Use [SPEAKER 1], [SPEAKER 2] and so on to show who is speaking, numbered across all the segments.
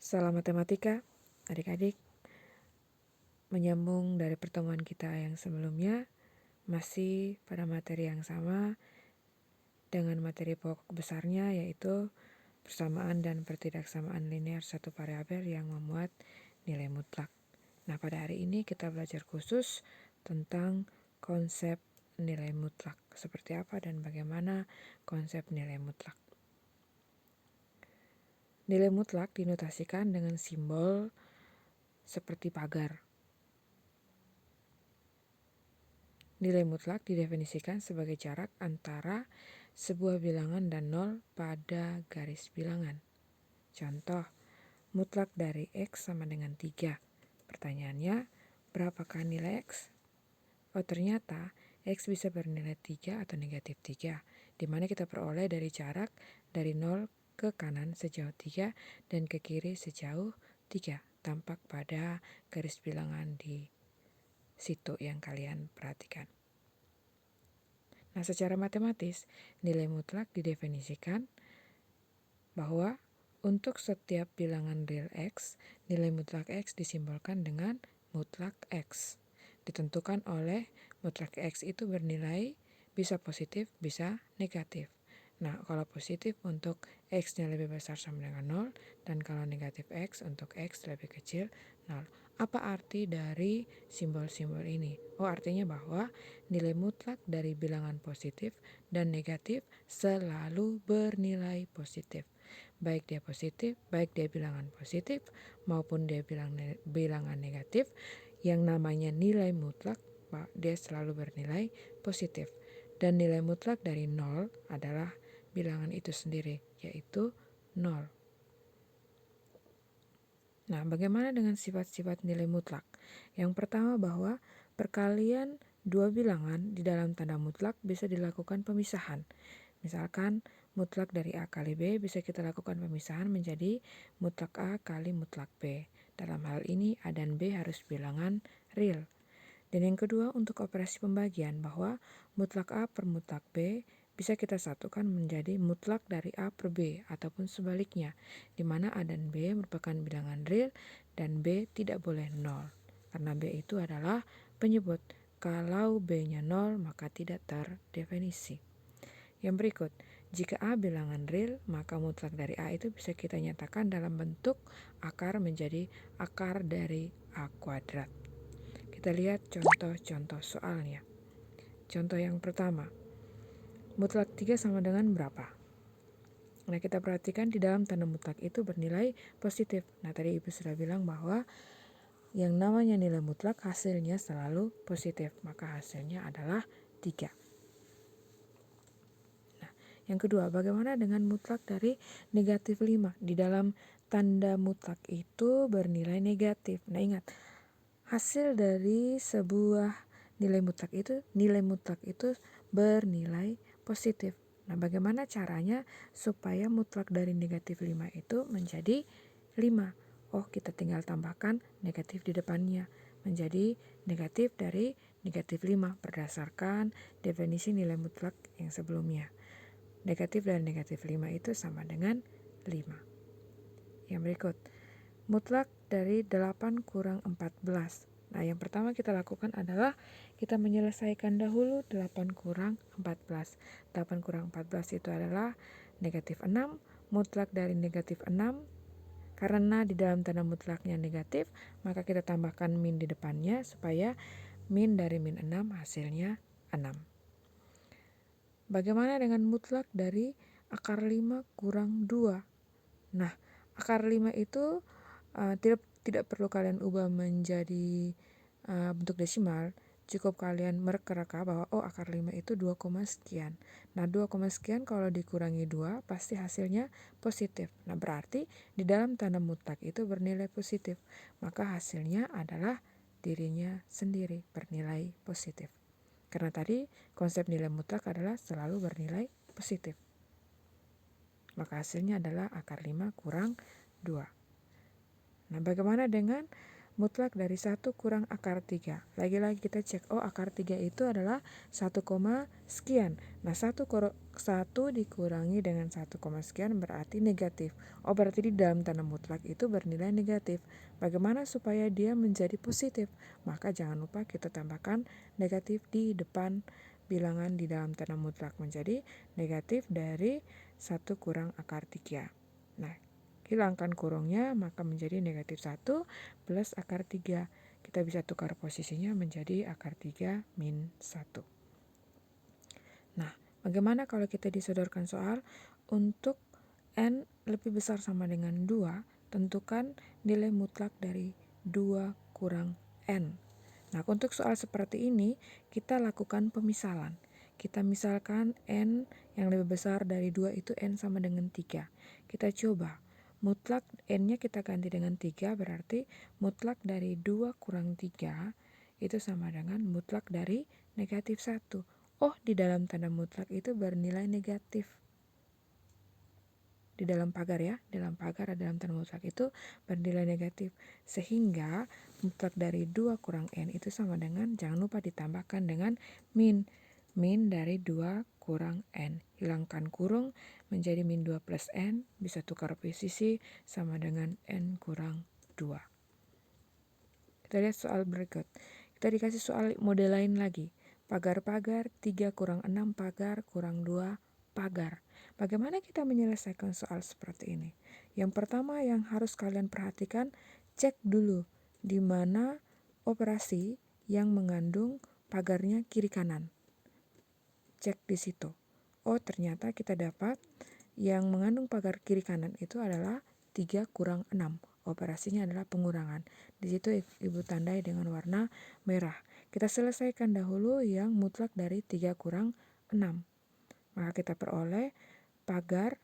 [SPEAKER 1] Salam matematika, adik-adik. Menyambung dari pertemuan kita yang sebelumnya, masih pada materi yang sama dengan materi pokok besarnya, yaitu persamaan dan pertidaksamaan linear satu variabel yang memuat nilai mutlak. Nah, pada hari ini kita belajar khusus tentang konsep nilai mutlak. Seperti apa dan bagaimana konsep nilai mutlak. Nilai mutlak dinotasikan dengan simbol seperti pagar. Nilai mutlak didefinisikan sebagai jarak antara sebuah bilangan dan nol pada garis bilangan. Contoh, mutlak dari X sama dengan 3. Pertanyaannya, berapakah nilai X? Oh, ternyata X bisa bernilai 3 atau negatif 3, di mana kita peroleh dari jarak dari 0 ke kanan sejauh 3 dan ke kiri sejauh 3, tampak pada garis bilangan di situ yang kalian perhatikan. Nah, secara matematis, nilai mutlak didefinisikan bahwa untuk setiap bilangan real X, nilai mutlak X disimbolkan dengan mutlak X. Ditentukan oleh mutlak X itu bernilai bisa positif, bisa negatif. Nah, kalau positif untuk X-nya lebih besar sama dengan 0, dan kalau negatif X untuk X lebih kecil 0. Apa arti dari simbol-simbol ini? Oh, artinya bahwa nilai mutlak dari bilangan positif dan negatif selalu bernilai positif. Baik dia positif, baik dia bilangan positif maupun dia bilangan negatif, yang namanya nilai mutlak, dia selalu bernilai positif. Dan nilai mutlak dari 0 adalah bilangan itu sendiri, yaitu 0. Nah, bagaimana dengan sifat-sifat nilai mutlak? Yang pertama bahwa perkalian dua bilangan di dalam tanda mutlak bisa dilakukan pemisahan. Misalkan mutlak dari A kali B bisa kita lakukan pemisahan menjadi mutlak A kali mutlak B. Dalam hal ini A dan B harus bilangan real. Dan yang kedua, untuk operasi pembagian, bahwa mutlak A per mutlak B bisa kita satukan menjadi mutlak dari A per B ataupun sebaliknya, di mana A dan B merupakan bilangan real dan B tidak boleh 0. Karena B itu adalah penyebut. Kalau B-nya 0 maka tidak terdefinisi. Yang berikut, jika A bilangan real, maka mutlak dari A itu bisa kita nyatakan dalam bentuk akar menjadi akar dari A kuadrat. Kita lihat contoh-contoh soalnya. Contoh yang pertama, mutlak 3 sama dengan berapa? Nah, kita perhatikan di dalam tanda mutlak itu bernilai positif. Nah, tadi Ibu sudah bilang bahwa yang namanya nilai mutlak hasilnya selalu positif, maka hasilnya adalah 3. Nah, yang kedua, bagaimana dengan mutlak dari negatif 5? Di dalam tanda mutlak itu bernilai negatif. Nah, ingat, hasil dari sebuah nilai mutlak itu bernilai positif. Nah, bagaimana caranya supaya mutlak dari negatif 5 itu menjadi 5? Oh, kita tinggal tambahkan negatif di depannya menjadi negatif dari negatif 5 berdasarkan definisi nilai mutlak yang sebelumnya. Negatif dari negatif 5 itu sama dengan 5. Yang berikut, mutlak dari 8 kurang 14. Nah, yang pertama kita lakukan adalah kita menyelesaikan dahulu 8 kurang 14. 8 kurang 14 itu adalah negatif 6. Mutlak dari negatif 6, karena di dalam tanda mutlaknya negatif, maka kita tambahkan min di depannya supaya min dari min 6 hasilnya 6. Bagaimana dengan mutlak dari akar 5 kurang 2? Nah, akar 5 itu tidak perlu kalian ubah menjadi bentuk desimal, cukup kalian mereka-reka bahwa akar 5 itu 2, sekian. Nah, 2, sekian kalau dikurangi 2 pasti hasilnya positif. Nah, berarti di dalam tanda mutlak itu bernilai positif, maka hasilnya adalah dirinya sendiri bernilai positif. Karena tadi konsep nilai mutlak adalah selalu bernilai positif, maka hasilnya adalah akar 5 kurang 2. Nah, bagaimana dengan mutlak dari 1 kurang akar 3? Lagi-lagi kita cek, akar 3 itu adalah 1, sekian. Nah, 1 1 dikurangi dengan 1, sekian berarti negatif. Oh, berarti di dalam tanda mutlak itu bernilai negatif. Bagaimana supaya dia menjadi positif? Maka jangan lupa kita tambahkan negatif di depan bilangan di dalam tanda mutlak menjadi negatif dari 1 kurang akar 3. Nah, hilangkan kurungnya maka menjadi negatif 1 plus akar 3. Kita bisa tukar posisinya menjadi akar 3 min 1. Nah, bagaimana kalau kita disodorkan soal untuk N lebih besar sama dengan 2, tentukan nilai mutlak dari 2 kurang N. Nah, untuk soal seperti ini, kita lakukan pemisalan. Kita misalkan N yang lebih besar dari 2 itu N sama dengan 3. Kita coba, mutlak N-nya kita ganti dengan 3, berarti mutlak dari 2 kurang 3 itu sama dengan mutlak dari negatif 1. Oh, di dalam tanda mutlak itu bernilai negatif. Di dalam pagar ya, dalam pagar atau dalam tanda mutlak itu bernilai negatif. Sehingga mutlak dari 2 kurang N itu sama dengan, jangan lupa ditambahkan dengan min. Min dari 2 kurang N. Hilangkan kurung menjadi min 2 plus N, bisa tukar posisi sama dengan N kurang 2. Kita lihat soal berikut. Kita dikasih soal model lain lagi. Pagar-pagar, 3 kurang 6 pagar, kurang 2 pagar. Bagaimana kita menyelesaikan soal seperti ini? Yang pertama yang harus kalian perhatikan, cek dulu di mana operasi yang mengandung pagarnya kiri kanan. Cek di situ. Oh, ternyata kita dapat yang mengandung pagar kiri kanan itu adalah 3 kurang 6. Operasinya adalah pengurangan. Di situ Ibu tandai dengan warna merah. Kita selesaikan dahulu yang mutlak dari 3 kurang 6. Maka kita peroleh pagar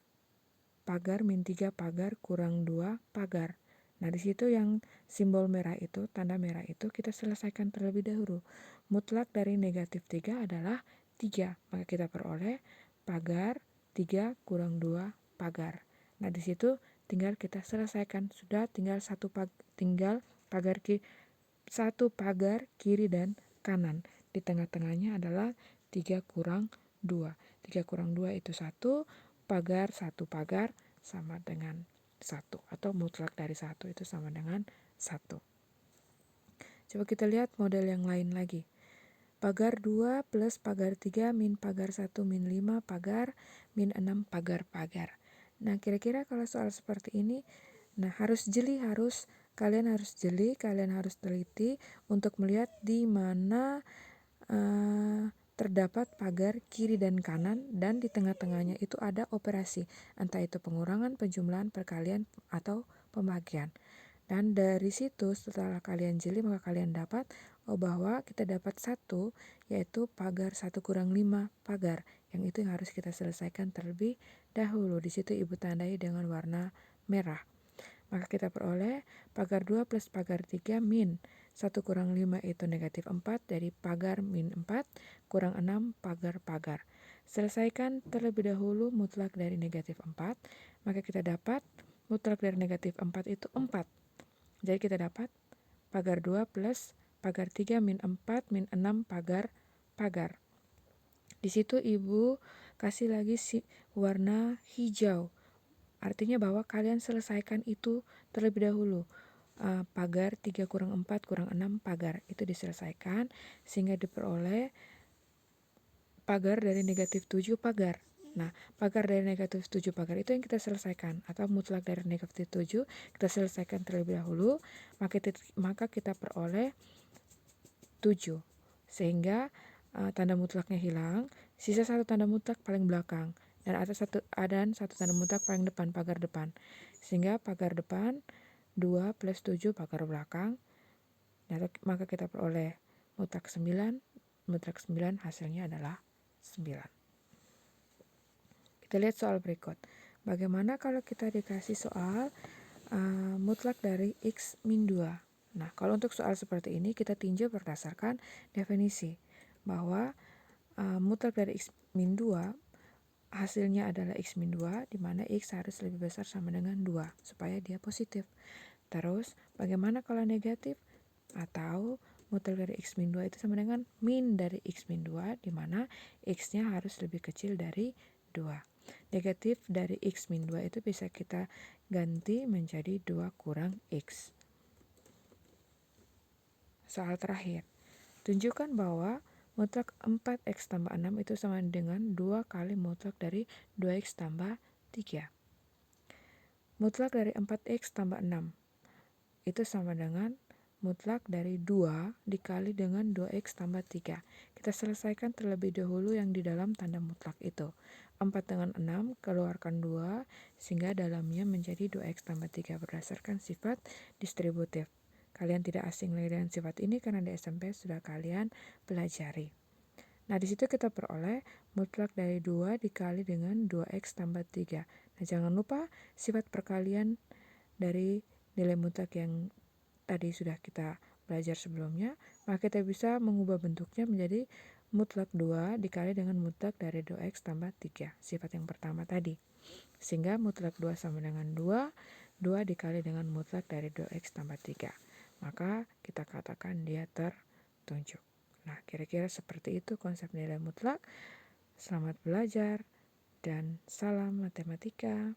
[SPEAKER 1] min 3 pagar kurang 2 pagar. Nah, di situ yang simbol merah itu, tanda merah itu kita selesaikan terlebih dahulu. Mutlak dari negatif 3 adalah 3. Maka kita peroleh pagar 3 kurang 2 pagar. Nah, di situ tinggal kita selesaikan. Sudah tinggal pagar satu pagar kiri dan kanan. Di tengah-tengahnya adalah 3 kurang 2. 3 kurang 2 itu 1, pagar 1 pagar sama dengan 1. Atau mutlak dari 1 itu sama dengan 1. Coba kita lihat model yang lain lagi. Pagar 2 plus pagar 3 min pagar 1 min 5 pagar min 6 pagar-pagar. Nah, kira-kira kalau soal seperti ini, nah kalian harus teliti untuk melihat di mana terdapat pagar kiri dan kanan dan di tengah-tengahnya itu ada operasi, entah itu pengurangan, penjumlahan, perkalian, atau pembagian. Dan dari situ setelah kalian jeli maka kalian dapat bahwa kita dapat 1, yaitu pagar 1 kurang 5 pagar. Yang itu yang harus kita selesaikan terlebih dahulu. Di situ Ibu tandai dengan warna merah. Maka kita peroleh pagar 2 plus pagar 3 min 1 kurang 5 itu negatif 4 dari pagar min 4 kurang 6 pagar-pagar. Selesaikan terlebih dahulu mutlak dari negatif 4. Maka kita dapat mutlak dari negatif 4 itu 4. Jadi kita dapat pagar 2 plus pagar 3 min 4 min 6 pagar-pagar. Di situ Ibu kasih lagi warna hijau. Artinya bahwa kalian selesaikan itu terlebih dahulu. Pagar 3 kurang 4 kurang 6 pagar itu diselesaikan sehingga diperoleh pagar dari negatif 7 pagar. Nah, pagar dari negatif 7 pagar itu yang kita selesaikan, atau mutlak dari negatif 7 kita selesaikan terlebih dahulu, maka kita peroleh 7. Sehingga tanda mutlaknya hilang, sisa satu tanda mutlak paling belakang dan ada satu tanda mutlak paling depan, pagar depan. Sehingga pagar depan 2 plus 7 pagar belakang, maka kita peroleh mutlak 9. Mutlak 9 hasilnya adalah 9. Kita lihat soal berikut. Bagaimana kalau kita dikasih soal mutlak dari X min 2. Nah, kalau untuk soal seperti ini kita tinjau berdasarkan definisi bahwa mutlak dari X min 2 hasilnya adalah X min 2, di mana X harus lebih besar sama dengan 2 supaya dia positif. Terus bagaimana kalau negatif? Atau mutlak dari X min 2 itu sama dengan min dari X min 2, di mana X-nya harus lebih kecil dari 2. Negatif dari X min 2 itu bisa kita ganti menjadi 2 kurang X. Soal terakhir, tunjukkan bahwa mutlak 4X tambah 6 itu sama dengan 2 kali mutlak dari 2X tambah 3. Mutlak dari 4X tambah 6 itu sama dengan mutlak dari 2 dikali dengan 2X tambah 3. Kita selesaikan terlebih dahulu yang di dalam tanda mutlak itu. 4 dengan 6 keluarkan 2 sehingga dalamnya menjadi 2X tambah 3 berdasarkan sifat distributif. Kalian tidak asing lagi dengan sifat ini karena di SMP sudah kalian pelajari. Nah, di situ kita peroleh mutlak dari 2 dikali dengan 2X tambah 3. Nah, jangan lupa sifat perkalian dari nilai mutlak yang tadi sudah kita belajar sebelumnya, maka kita bisa mengubah bentuknya menjadi mutlak 2 dikali dengan mutlak dari 2X tambah 3, sifat yang pertama tadi. Sehingga mutlak 2 sama dengan 2 dikali dengan mutlak dari 2X tambah 3. Maka kita katakan dia tertunjuk. Nah, kira-kira seperti itu konsep nilai mutlak. Selamat belajar dan salam matematika.